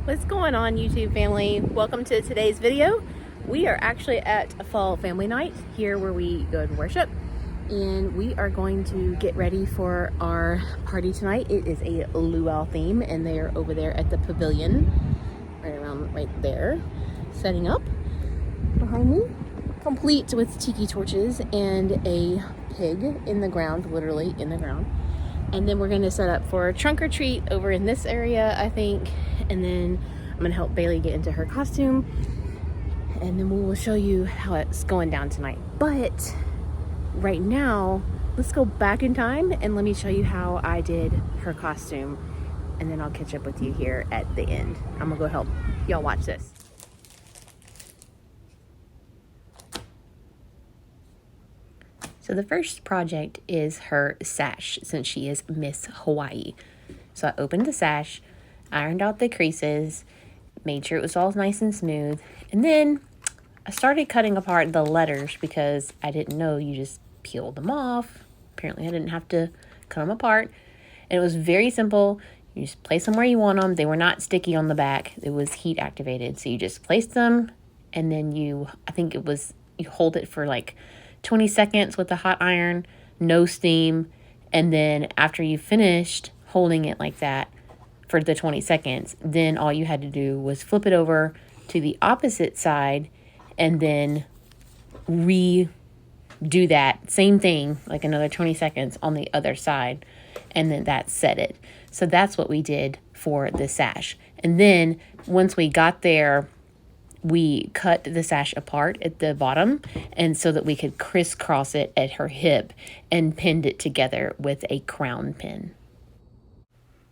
What's going on, YouTube family? Welcome to today's video. We are actually at a fall family night here where we go and worship, and we are going to get ready for our party tonight. It is a luau theme, and they are over there at the pavilion right there, setting up behind me, complete with tiki torches and a pig in the ground, literally in the ground. And then we're going to set up for a trunk or treat over in this area, I think. And then I'm going to help Bayleigh get into her costume. And then we will show you how it's going down tonight. But right now, let's go back in time and let me show you how I did her costume. And then I'll catch up with you here at the end. I'm going to go help y'all watch this. So the first project is her sash, since she is Miss Hawaii. So I opened the sash, ironed out the creases, made sure it was all nice and smooth, and then I started cutting apart the letters because I didn't know you just peeled them off. Apparently I didn't have to cut them apart, and it was very simple. You just place them where you want them. They were not sticky on the back. It was heat activated, so you just place them, and then you hold it for like 20 seconds with a hot iron, no steam, and then after you finished holding it like that for the 20 seconds, then all you had to do was flip it over to the opposite side and then redo that same thing, like another 20 seconds on the other side, and then that set it. So that's what we did for the sash. And then once we got there, we cut the sash apart at the bottom, and so that we could crisscross it at her hip and pinned it together with a crown pin.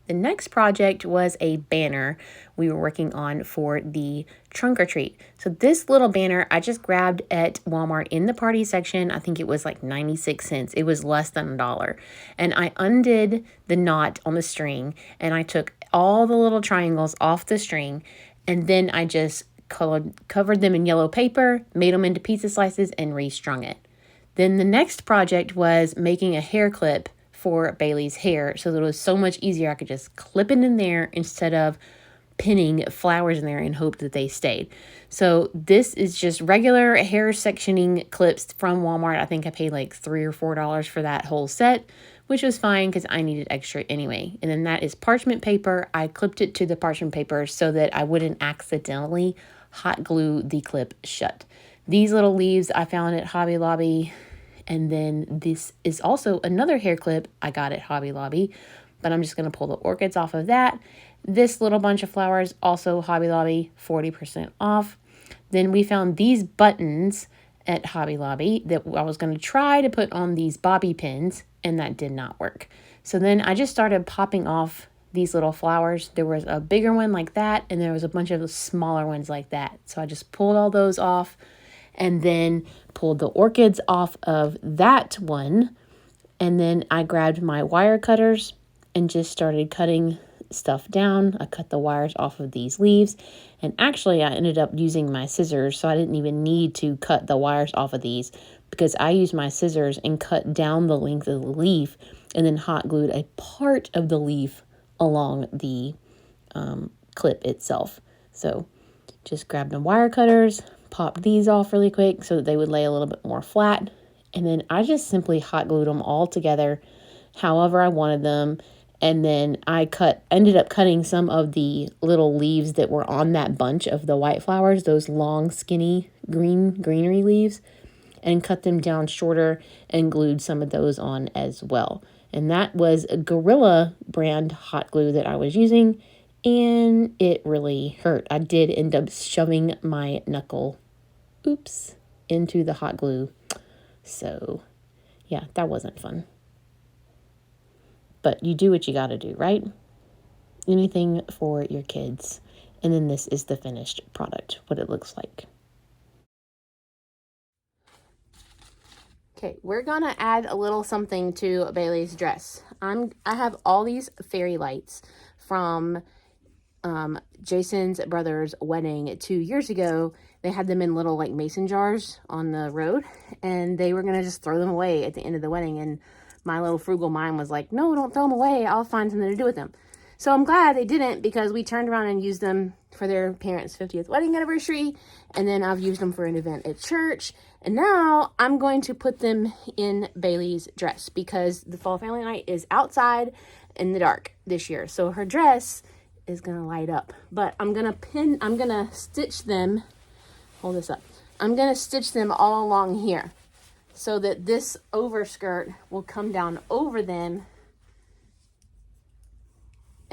The next project was a banner we were working on for the trunk or treat. So this little banner I just grabbed at Walmart in the party section. I think it was like 96 cents. It was less than $1. And I undid the knot on the string, and I took all the little triangles off the string, and then I just covered them in yellow paper, made them into pizza slices, and restrung it. Then the next project was making a hair clip for Bayleigh's hair, so that it was so much easier. I could just clip it in there instead of pinning flowers in there and hope that they stayed. So this is just regular hair sectioning clips from Walmart. I think I paid like $3 or $4 for that whole set, which was fine because I needed extra anyway. And then that is parchment paper. I clipped it to the parchment paper so that I wouldn't accidentally hot glue the clip shut. These little leaves I found at Hobby Lobby, and then this is also another hair clip I got at Hobby Lobby, but I'm just going to pull the orchids off of that. This little bunch of flowers, also Hobby Lobby, 40% off. Then we found these buttons at Hobby Lobby that I was going to try to put on these bobby pins, and that did not work. So then I just started popping off these little flowers. There was a bigger one like that, and there was a bunch of smaller ones like that. So I just pulled all those off, and then pulled the orchids off of that one. And then I grabbed my wire cutters and just started cutting stuff down. I cut the wires off of these leaves, and actually I ended up using my scissors, so I didn't even need to cut the wires off of these, because I used my scissors and cut down the length of the leaf and then hot glued a part of the leaf along the clip itself. So just grabbed the wire cutters, popped these off really quick so that they would lay a little bit more flat, and then I just simply hot glued them all together however I wanted them. And then I ended up cutting some of the little leaves that were on that bunch of the white flowers, those long skinny greenery leaves, and cut them down shorter and glued some of those on as well. And that was a Gorilla brand hot glue that I was using, and it really hurt. I did end up shoving my knuckle, into the hot glue. So yeah, that wasn't fun. But you do what you gotta do, right? Anything for your kids. And then this is the finished product, what it looks like. Okay, we're gonna add a little something to Bayleigh's dress. I have all these fairy lights from Jason's brother's wedding 2 years ago. They had them in little like mason jars on the road, and they were gonna just throw them away at the end of the wedding. And my little frugal mind was like, no, don't throw them away. I'll find something to do with them. So I'm glad they didn't, because we turned around and used them for their parents' 50th wedding anniversary. And then I've used them for an event at church. And now I'm going to put them in Bayleigh's dress, because the fall family night is outside in the dark this year. So her dress is going to light up. But I'm going to stitch them. Hold this up. I'm going to stitch them all along here, so that this overskirt will come down over them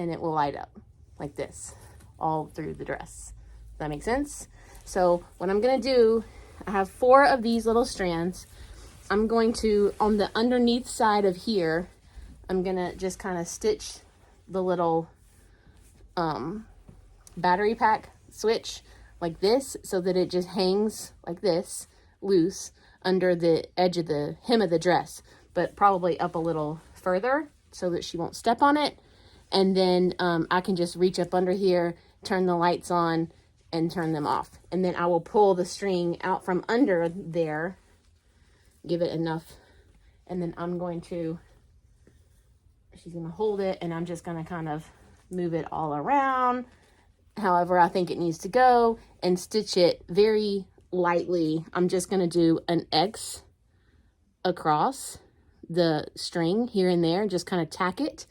and it will light up like this all through the dress. Does that make sense? So what I'm going to do, I have 4 of these little strands. I'm going to, on the underneath side of here, I'm going to just kind of stitch the little battery pack switch like this, so that it just hangs like this, loose, under the edge of the hem of the dress, but probably up a little further so that she won't step on it. And then I can just reach up under here, turn the lights on, and turn them off. And then I will pull the string out from under there, give it enough, and then she's going to hold it, and I'm just going to kind of move it all around however I think it needs to go, and stitch it very lightly. I'm just going to do an X across the string here and there, just kind of tack it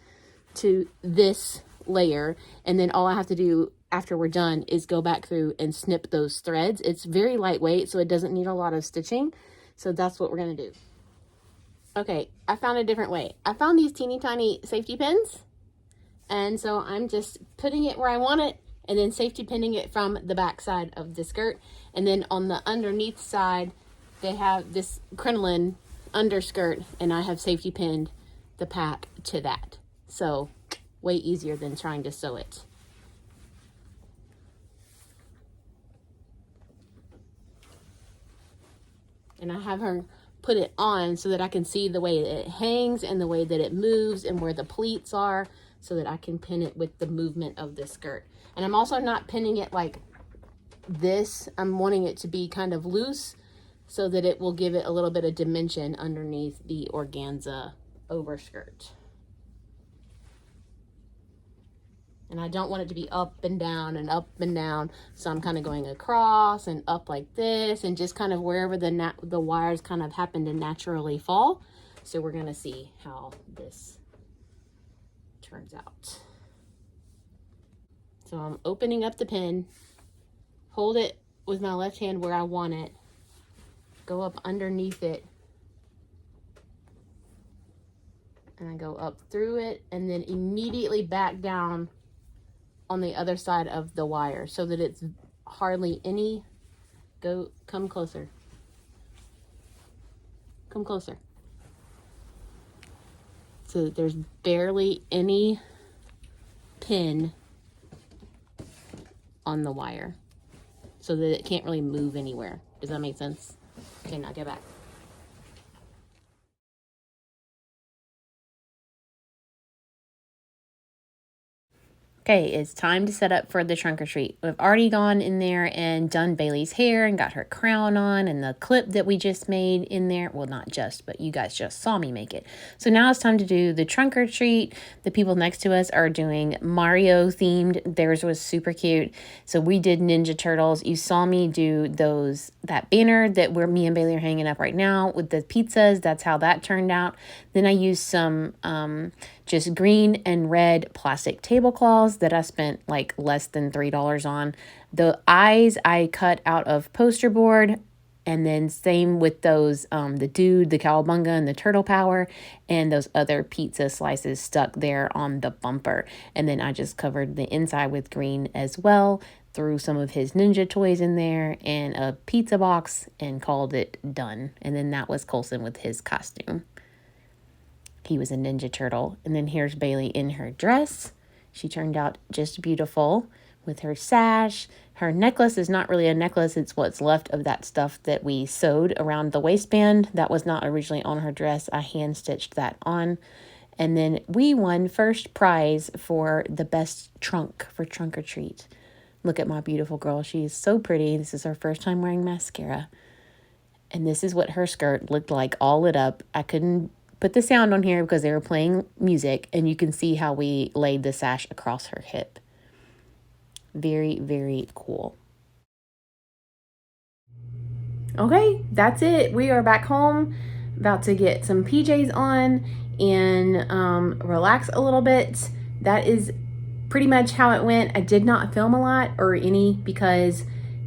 to this layer. And then all I have to do after we're done is go back through and snip those threads. It's very lightweight, so it doesn't need a lot of stitching. So that's what we're going to do. Okay, I found a different way. I found these teeny tiny safety pins. And so I'm just putting it where I want it, and then safety pinning it from the back side of the skirt. And then on the underneath side, they have this crinoline underskirt, and I have safety pinned the pack to that. So way easier than trying to sew it. And I have her put it on so that I can see the way that it hangs and the way that it moves and where the pleats are, so that I can pin it with the movement of the skirt. And I'm also not pinning it like this. I'm wanting it to be kind of loose, so that it will give it a little bit of dimension underneath the organza overskirt. And I don't want it to be up and down and up and down. So I'm kind of going across and up like this, and just kind of wherever the wires kind of happen to naturally fall. So we're going to see how this turns out. So I'm opening up the pin, hold it with my left hand where I want it, go up underneath it, and I go up through it, and then immediately back down on the other side of the wire, so that it's hardly any, come closer, come closer. So there's barely any pin on the wire, so that it can't really move anywhere. Does that make sense? Okay, now get back. Okay, it's time to set up for the trunk or treat. We've already gone in there and done Bayleigh's hair and got her crown on, and the clip that we just made in there. Well, not just, but you guys just saw me make it. So now it's time to do the trunk or treat. The people next to us are doing Mario themed. Theirs was super cute. So we did Ninja Turtles. You saw me do that banner that me and Bayleigh are hanging up right now with the pizzas. That's how that turned out. Then I used some just green and red plastic tablecloths that I spent like less than $3 on. The eyes I cut out of poster board, and then same with those, the dude, the cowabunga, and the turtle power, and those other pizza slices stuck there on the bumper. And then I just covered the inside with green as well, threw some of his ninja toys in there and a pizza box, and called it done. And then that was Colson with his costume. He was a Ninja Turtle. And then here's Bayleigh in her dress. She turned out just beautiful with her sash. Her necklace is not really a necklace. It's what's left of that stuff that we sewed around the waistband. That was not originally on her dress. I hand stitched that on. And then we won first prize for the best trunk for trunk or treat. Look at my beautiful girl. She's so pretty. This is her first time wearing mascara. And this is what her skirt looked like, all lit up. I couldn't put the sound on here because they were playing music, and you can see how we laid the sash across her hip. Very, very cool. Okay, that's it. We are back home, about to get some PJs on and relax a little bit. That is pretty much how it went. I did not film a lot or any because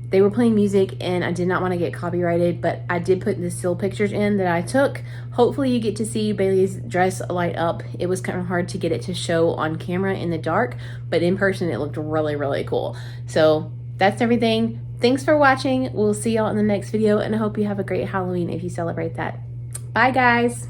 they were playing music and I did not want to get copyrighted, but I did put the still pictures in that I took. Hopefully you get to see Bayleigh's dress light up. It was kind of hard to get it to show on camera in the dark, but in person it looked really, really cool. So that's everything. Thanks for watching. We'll see y'all in the next video, and I hope you have a great Halloween if you celebrate that. Bye, guys.